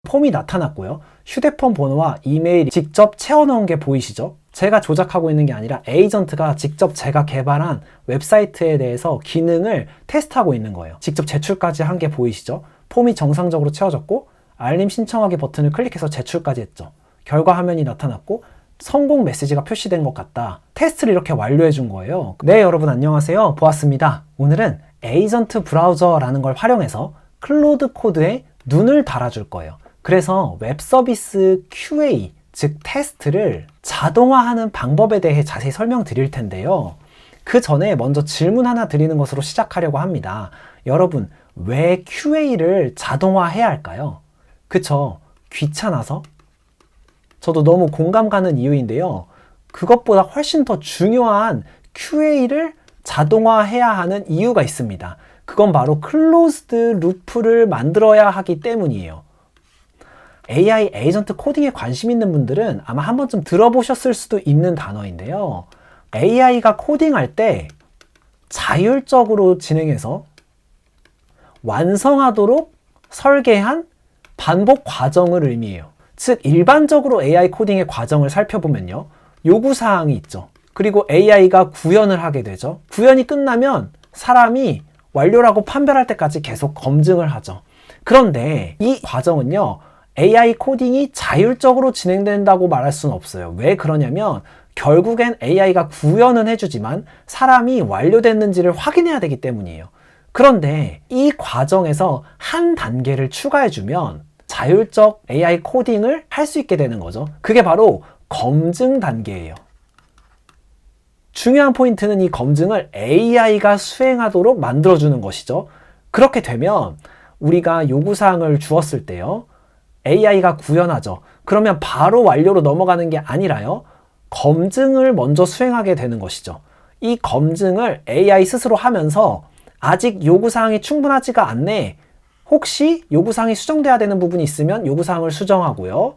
폼이 나타났고요. 휴대폰 번호와 이메일 직접 채워넣은 게 보이시죠? 제가 조작하고 있는 게 아니라 에이전트가 직접 제가 개발한 웹사이트에 대해서 기능을 테스트하고 있는 거예요. 직접 제출까지 한 게 보이시죠? 폼이 정상적으로 채워졌고 알림 신청하기 버튼을 클릭해서 제출까지 했죠. 결과 화면이 나타났고 성공 메시지가 표시된 것 같다. 테스트를 이렇게 완료해 준 거예요. 네, 여러분 안녕하세요. 보았습니다. 오늘은 에이전트 브라우저라는 걸 활용해서 클로드 코드에 눈을 달아줄 거예요. 그래서 웹 서비스 QA, 즉 테스트를 자동화하는 방법에 대해 자세히 설명드릴 텐데요. 그 전에 먼저 질문 하나 드리는 것으로 시작하려고 합니다. 여러분, 왜 QA를 자동화해야 할까요? 그쵸? 귀찮아서? 저도 너무 공감 가는 이유인데요. 그것보다 훨씬 더 중요한 QA를 자동화해야 하는 이유가 있습니다. 그건 바로 클로즈드 루프를 만들어야 하기 때문이에요. AI 에이전트 코딩에 관심 있는 분들은 아마 한 번쯤 들어보셨을 수도 있는 단어인데요. AI가 코딩할 때 자율적으로 진행해서 완성하도록 설계한 반복 과정을 의미해요. 즉 일반적으로 AI 코딩의 과정을 살펴보면요. 요구사항이 있죠. 그리고 AI가 구현을 하게 되죠. 구현이 끝나면 사람이 완료라고 판별할 때까지 계속 검증을 하죠. 그런데 이 과정은요. AI 코딩이 자율적으로 진행된다고 말할 수는 없어요. 왜 그러냐면 결국엔 AI가 구현은 해주지만 사람이 완료됐는지를 확인해야 되기 때문이에요. 그런데 이 과정에서 한 단계를 추가해주면 자율적 AI 코딩을 할 수 있게 되는 거죠. 그게 바로 검증 단계예요. 중요한 포인트는 이 검증을 AI가 수행하도록 만들어주는 것이죠. 그렇게 되면 우리가 요구사항을 주었을 때요. AI가 구현하죠. 그러면 바로 완료로 넘어가는 게 아니라요. 검증을 먼저 수행하게 되는 것이죠. 이 검증을 AI 스스로 하면서 아직 요구사항이 충분하지가 않네. 혹시 요구사항이 수정돼야 되는 부분이 있으면 요구사항을 수정하고요.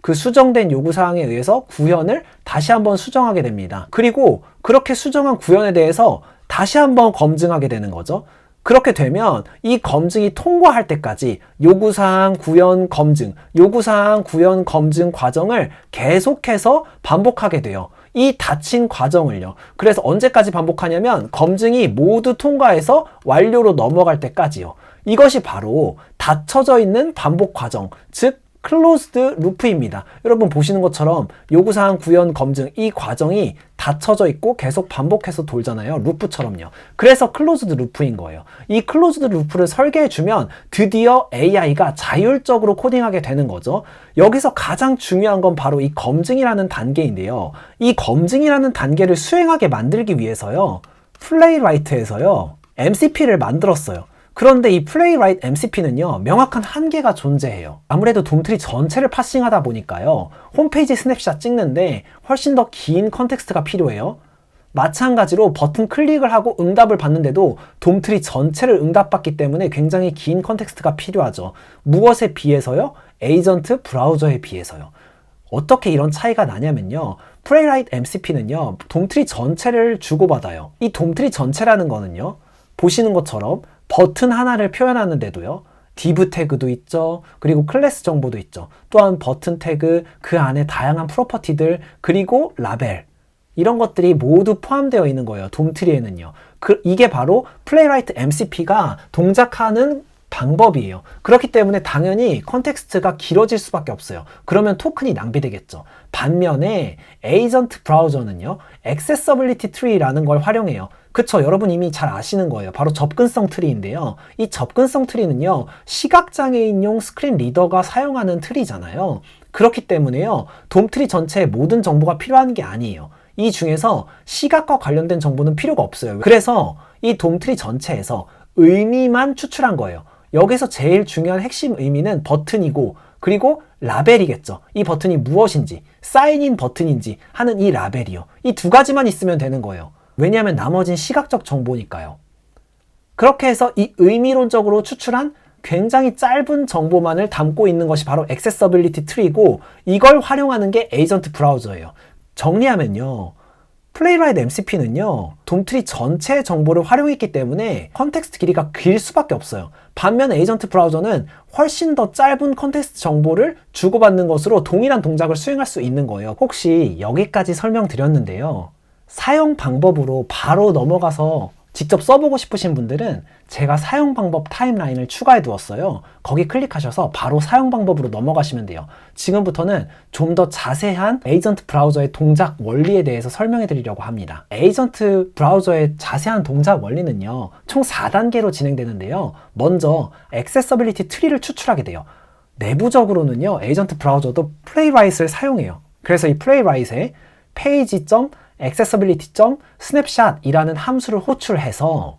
그 수정된 요구사항에 의해서 구현을 다시 한번 수정하게 됩니다. 그리고 그렇게 수정한 구현에 대해서 다시 한번 검증하게 되는 거죠. 그렇게 되면 이 검증이 통과할 때까지 요구사항 구현 검증, 요구사항 구현 검증 과정을 계속해서 반복하게 돼요. 이 닫힌 과정을요. 그래서 언제까지 반복하냐면 검증이 모두 통과해서 완료로 넘어갈 때까지요. 이것이 바로 닫혀져 있는 반복 과정, 즉 클로즈드 루프입니다. 여러분 보시는 것처럼 요구사항 구현 검증 이 과정이 닫혀져 있고 계속 반복해서 돌잖아요. 루프처럼요. 그래서 클로즈드 루프인 거예요. 이 클로즈드 루프를 설계해주면 드디어 AI가 자율적으로 코딩하게 되는 거죠. 여기서 가장 중요한 건 바로 이 검증이라는 단계인데요. 이 검증이라는 단계를 수행하게 만들기 위해서요. 플레이라이트에서요. MCP를 만들었어요. 그런데 이 플레이라이트 MCP는요, 명확한 한계가 존재해요. 아무래도 돔트리 전체를 파싱하다 보니까요, 홈페이지 스냅샷 찍는데 훨씬 더 긴 컨텍스트가 필요해요. 마찬가지로 버튼 클릭을 하고 응답을 받는데도 돔트리 전체를 응답받기 때문에 굉장히 긴 컨텍스트가 필요하죠. 무엇에 비해서요? 에이전트 브라우저에 비해서요. 어떻게 이런 차이가 나냐면요. 플레이라이트 MCP는요, 돔트리 전체를 주고받아요. 이 돔트리 전체라는 거는요, 보시는 것처럼 버튼 하나를 표현하는데도요. div 태그도 있죠. 그리고 클래스 정보도 있죠. 또한 버튼 태그, 그 안에 다양한 프로퍼티들, 그리고 라벨 이런 것들이 모두 포함되어 있는 거예요. 돔트리에는요. 이게 바로 플레이라이트 MCP가 동작하는 방법이에요. 그렇기 때문에 당연히 컨텍스트가 길어질 수밖에 없어요. 그러면 토큰이 낭비되겠죠. 반면에 에이전트 브라우저는요. 액세서빌리티 트리라는 걸 활용해요. 그쵸, 여러분 이미 잘 아시는 거예요. 바로 접근성 트리인데요. 이 접근성 트리는요. 시각장애인용 스크린 리더가 사용하는 트리잖아요. 그렇기 때문에요. 돔트리 전체에 모든 정보가 필요한 게 아니에요. 이 중에서 시각과 관련된 정보는 필요가 없어요. 그래서 이 돔트리 전체에서 의미만 추출한 거예요. 여기서 제일 중요한 핵심 의미는 버튼이고 그리고 라벨이겠죠. 이 버튼이 무엇인지, 사인인 버튼인지 하는 이 라벨이요. 이 두 가지만 있으면 되는 거예요. 왜냐하면 나머진 시각적 정보니까요. 그렇게 해서 이 의미론적으로 추출한 굉장히 짧은 정보만을 담고 있는 것이 바로 액세서빌리티 트리고 이걸 활용하는 게 에이전트 브라우저예요. 정리하면요. 플레이라이트 MCP는요, 돔트리 전체의 정보를 활용했기 때문에 컨텍스트 길이가 길 수밖에 없어요. 반면 에이전트 브라우저는 훨씬 더 짧은 컨텍스트 정보를 주고받는 것으로 동일한 동작을 수행할 수 있는 거예요. 혹시 여기까지 설명드렸는데요, 사용 방법으로 바로 넘어가서 직접 써보고 싶으신 분들은 제가 사용 방법 타임라인을 추가해 두었어요. 거기 클릭하셔서 바로 사용 방법으로 넘어가시면 돼요. 지금부터는 좀 더 자세한 에이전트 브라우저의 동작 원리에 대해서 설명해 드리려고 합니다. 에이전트 브라우저의 자세한 동작 원리는요, 총 4단계로 진행되는데요. 먼저 액세서빌리티 트리를 추출하게 돼요. 내부적으로는요, 에이전트 브라우저도 플레이라이트를 사용해요. 그래서 이 플레이라이트에 page.accessibility.snapshot이라는 함수를 호출해서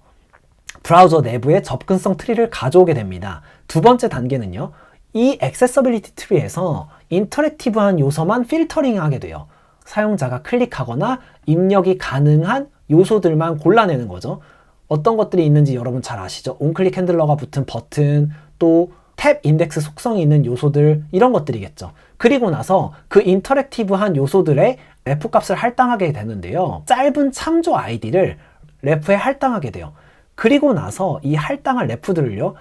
브라우저 내부의 접근성 트리를 가져오게 됩니다. 두 번째 단계는요, 이 액세서빌리티 트리에서 인터랙티브한 요소만 필터링하게 돼요. 사용자가 클릭하거나 입력이 가능한 요소들만 골라내는 거죠. 어떤 것들이 있는지 여러분 잘 아시죠? 온클릭 핸들러가 붙은 버튼, 또 탭 인덱스 속성이 있는 요소들, 이런 것들이겠죠. 그리고 나서 그 인터랙티브한 요소들의 레프 값을 할당하게 되는데요. 짧은 참조 아이디를 레프에 할당하게 돼요. 그리고 나서 이 할당한 레프들을요,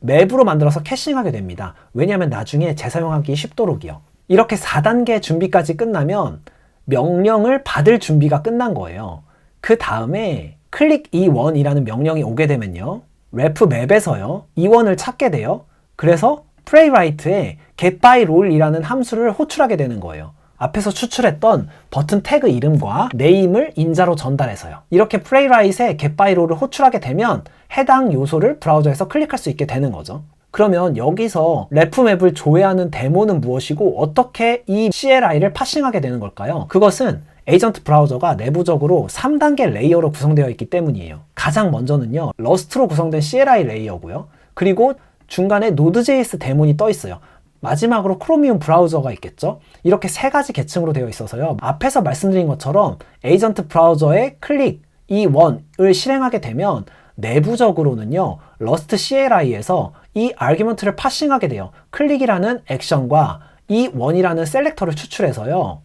맵으로 만들어서 캐싱하게 됩니다. 왜냐하면 나중에 재사용하기 쉽도록이요. 이렇게 4단계 준비까지 끝나면 명령을 받을 준비가 끝난 거예요. 그 다음에 클릭 E1이라는 명령이 오게 되면요, 레프 맵에서요, E1을 찾게 돼요. 그래서 플레이라이트에 getByRole이라는 함수를 호출하게 되는 거예요. 앞에서 추출했던 버튼 태그 이름과 네임을 인자로 전달해서요. 이렇게 플레이라이트에 getByRole을 호출하게 되면 해당 요소를 브라우저에서 클릭할 수 있게 되는 거죠. 그러면 여기서 레프 맵을 조회하는 데모는 무엇이고 어떻게 이 CLI를 파싱하게 되는 걸까요? 그것은 에이전트 브라우저가 내부적으로 3단계 레이어로 구성되어 있기 때문이에요. 가장 먼저는요, 러스트로 구성된 CLI 레이어고요. 그리고 중간에 Node.js 데몬이 떠 있어요. 마지막으로 크로미움 브라우저가 있겠죠. 이렇게 세 가지 계층으로 되어 있어서요, 앞에서 말씀드린 것처럼 에이전트 브라우저의 클릭 E1을 실행하게 되면 내부적으로는요, 러스트 CLI에서 이 아규먼트를 파싱하게 돼요. 클릭이라는 액션과 E1이라는 셀렉터를 추출해서요,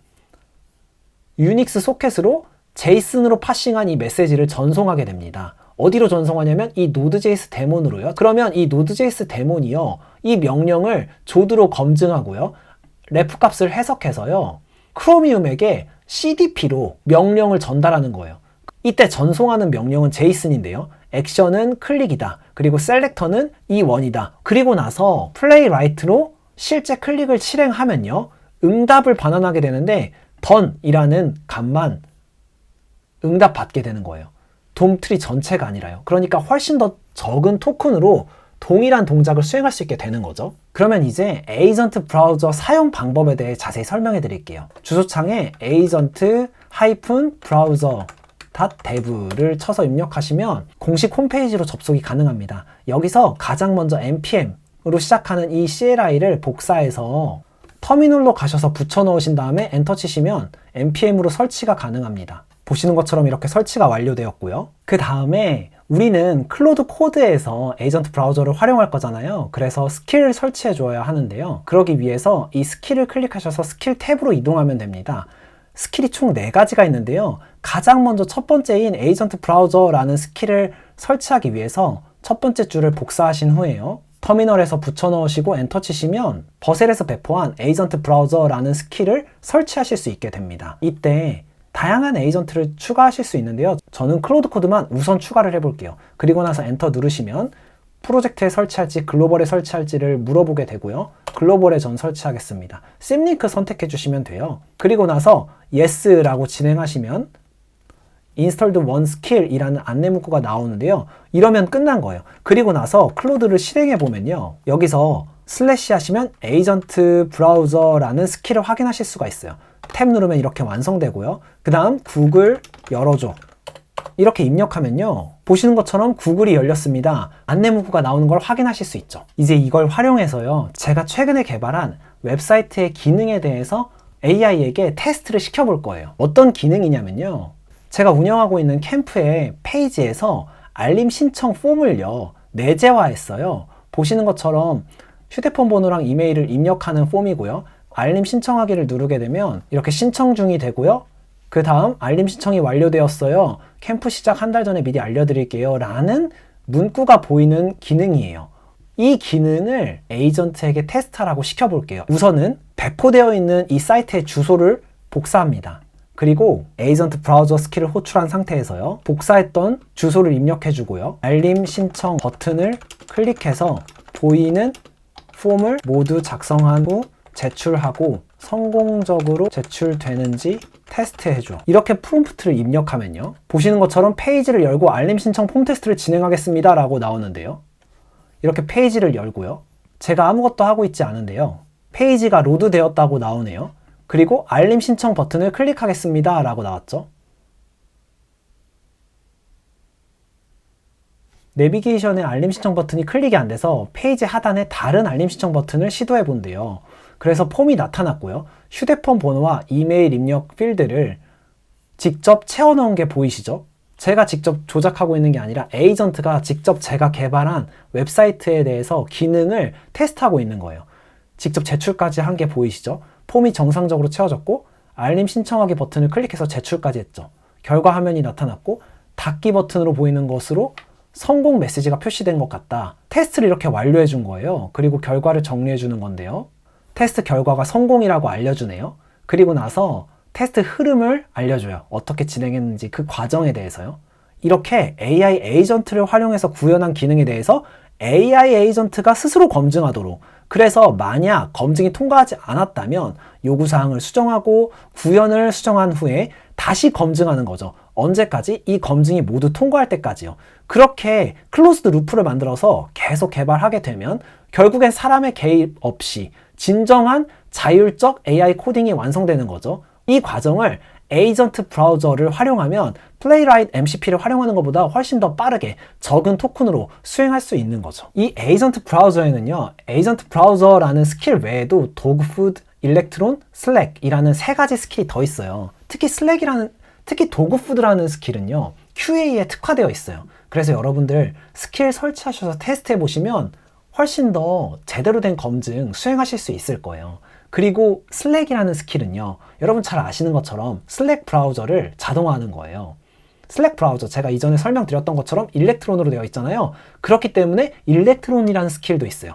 유닉스 소켓으로 제이슨으로 파싱한 이 메시지를 전송하게 됩니다. 어디로 전송하냐면 이 Node.js 데몬으로요. 그러면 이 Node.js 데몬이요, 이 명령을 조드로 검증하고요, 레프 값을 해석해서요, 크로미움에게 CDP로 명령을 전달하는 거예요. 이때 전송하는 명령은 제이슨인데요, 액션은 클릭이다, 그리고 셀렉터는 E1이다. 그리고 나서 플레이라이트로 실제 클릭을 실행하면요, 응답을 반환하게 되는데 done이라는 값만 응답 받게 되는 거예요. 돔트리 전체가 아니라요. 그러니까 훨씬 더 적은 토큰으로 동일한 동작을 수행할 수 있게 되는 거죠. 그러면 이제 에이전트 브라우저 사용 방법에 대해 자세히 설명해 드릴게요. 주소창에 agent-browser.dev를 쳐서 입력하시면 공식 홈페이지로 접속이 가능합니다. 여기서 가장 먼저 npm으로 시작하는 이 CLI를 복사해서 터미널로 가셔서 붙여 넣으신 다음에 엔터 치시면 npm으로 설치가 가능합니다. 보시는 것처럼 이렇게 설치가 완료되었고요. 그 다음에 우리는 클로드 코드에서 에이전트 브라우저를 활용할 거잖아요. 그래서 스킬을 설치해 줘야 하는데요. 그러기 위해서 이 스킬을 클릭하셔서 스킬 탭으로 이동하면 됩니다. 스킬이 총 4가지가 있는데요. 가장 먼저 첫 번째인 에이전트 브라우저라는 스킬을 설치하기 위해서 첫 번째 줄을 복사하신 후에요, 터미널에서 붙여 넣으시고 엔터 치시면 버셀에서 배포한 에이전트 브라우저라는 스킬을 설치하실 수 있게 됩니다. 이때 다양한 에이전트를 추가하실 수 있는데요. 저는 클로드 코드만 우선 추가를 해볼게요. 그리고 나서 엔터 누르시면 프로젝트에 설치할지 글로벌에 설치할지를 물어보게 되고요. 글로벌에 전 설치하겠습니다. simlink 선택해 주시면 돼요. 그리고 나서 yes라고 진행하시면 installed one skill 이라는 안내 문구가 나오는데요. 이러면 끝난 거예요. 그리고 나서 클로드를 실행해 보면요, 여기서 슬래시 하시면 에이전트 브라우저라는 스킬을 확인하실 수가 있어요. 탭 누르면 이렇게 완성되고요. 그 다음 구글 열어줘 이렇게 입력하면요, 보시는 것처럼 구글이 열렸습니다. 안내 문구가 나오는 걸 확인하실 수 있죠. 이제 이걸 활용해서요, 제가 최근에 개발한 웹사이트의 기능에 대해서 AI에게 테스트를 시켜볼 거예요. 어떤 기능이냐면요, 제가 운영하고 있는 캠프의 페이지에서 알림 신청 폼을요, 내재화했어요. 보시는 것처럼 휴대폰 번호랑 이메일을 입력하는 폼이고요. 알림 신청하기를 누르게 되면 이렇게 신청 중이 되고요, 그 다음 알림 신청이 완료되었어요. 캠프 시작 한 달 전에 미리 알려드릴게요. 라는 문구가 보이는 기능이에요. 이 기능을 에이전트에게 테스트하라고 시켜볼게요. 우선은 배포되어 있는 이 사이트의 주소를 복사합니다. 그리고 에이전트 브라우저 스킬을 호출한 상태에서요. 복사했던 주소를 입력해 주고요. 알림 신청 버튼을 클릭해서 보이는 폼을 모두 작성한 후 제출하고 성공적으로 제출되는지 테스트해줘. 이렇게 프롬프트를 입력하면요. 보시는 것처럼 페이지를 열고 알림 신청 폼 테스트를 진행하겠습니다 라고 나오는데요. 이렇게 페이지를 열고요. 제가 아무것도 하고 있지 않은데요. 페이지가 로드되었다고 나오네요. 그리고 알림 신청 버튼을 클릭하겠습니다 라고 나왔죠. 내비게이션의 알림 신청 버튼이 클릭이 안 돼서 페이지 하단에 다른 알림 신청 버튼을 시도해 본대요. 그래서 폼이 나타났고요. 휴대폰 번호와 이메일 입력 필드를 직접 채워 넣은 게 보이시죠? 제가 직접 조작하고 있는 게 아니라 에이전트가 직접 제가 개발한 웹사이트에 대해서 기능을 테스트하고 있는 거예요. 직접 제출까지 한 게 보이시죠? 폼이 정상적으로 채워졌고 알림 신청하기 버튼을 클릭해서 제출까지 했죠. 결과 화면이 나타났고 닫기 버튼으로 보이는 것으로 성공 메시지가 표시된 것 같다. 테스트를 이렇게 완료해 준 거예요. 그리고 결과를 정리해 주는 건데요. 테스트 결과가 성공이라고 알려주네요. 그리고 나서 테스트 흐름을 알려줘요. 어떻게 진행했는지 그 과정에 대해서요. 이렇게 AI 에이전트를 활용해서 구현한 기능에 대해서 AI 에이전트가 스스로 검증하도록, 그래서 만약 검증이 통과하지 않았다면 요구사항을 수정하고 구현을 수정한 후에 다시 검증하는 거죠. 언제까지? 이 검증이 모두 통과할 때까지요. 그렇게 클로즈드 루프를 만들어서 계속 개발하게 되면 결국엔 사람의 개입 없이 진정한 자율적 AI 코딩이 완성되는 거죠. 이 과정을 에이전트 브라우저를 활용하면 플레이라이트 MCP를 활용하는 것보다 훨씬 더 빠르게 적은 토큰으로 수행할 수 있는 거죠. 이 에이전트 브라우저에는요, 에이전트 브라우저라는 스킬 외에도 도그푸드, 일렉트론, 슬랙이라는 세 가지 스킬이 더 있어요. 특히 도그푸드라는 스킬은요, QA에 특화되어 있어요. 그래서 여러분들 스킬 설치하셔서 테스트해 보시면 훨씬 더 제대로 된 검증 수행하실 수 있을 거예요. 그리고 슬랙이라는 스킬은요, 여러분 잘 아시는 것처럼 슬랙 브라우저를 자동화하는 거예요. 슬랙 브라우저, 제가 이전에 설명드렸던 것처럼 일렉트론으로 되어 있잖아요. 그렇기 때문에 일렉트론이라는 스킬도 있어요.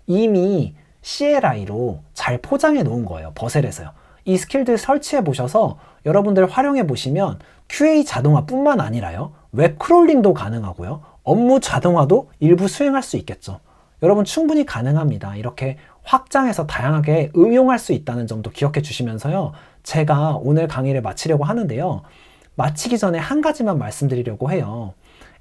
이미 CLI로 잘 포장해 놓은 거예요. 버셀에서요. 이 스킬들 설치해 보셔서 여러분들 활용해 보시면 QA 자동화뿐만 아니라요, 웹 크롤링도 가능하고요, 업무 자동화도 일부 수행할 수 있겠죠. 여러분 충분히 가능합니다. 이렇게 확장해서 다양하게 응용할 수 있다는 점도 기억해 주시면서요. 제가 오늘 강의를 마치려고 하는데요. 마치기 전에 한 가지만 말씀드리려고 해요.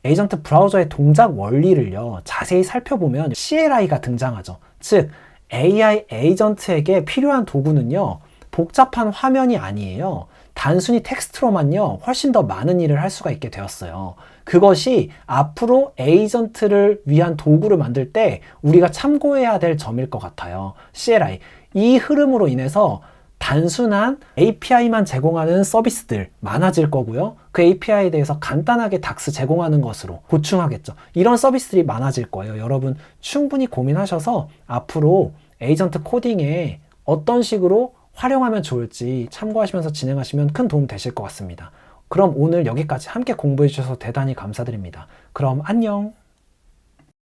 에이전트 브라우저의 동작 원리를요, 자세히 살펴보면 CLI가 등장하죠. 즉, AI 에이전트에게 필요한 도구는요, 복잡한 화면이 아니에요. 단순히 텍스트로만요, 훨씬 더 많은 일을 할 수가 있게 되었어요. 그것이 앞으로 에이전트를 위한 도구를 만들 때 우리가 참고해야 될 점일 것 같아요. CLI. 이 흐름으로 인해서 단순한 API만 제공하는 서비스들 많아질 거고요. 그 API에 대해서 간단하게 닥스 제공하는 것으로 보충하겠죠. 이런 서비스들이 많아질 거예요. 여러분 충분히 고민하셔서 앞으로 에이전트 코딩에 어떤 식으로 활용하면 좋을지 참고하시면서 진행하시면 큰 도움 되실 것 같습니다. 그럼 오늘 여기까지 함께 공부해 주셔서 대단히 감사드립니다. 그럼 안녕!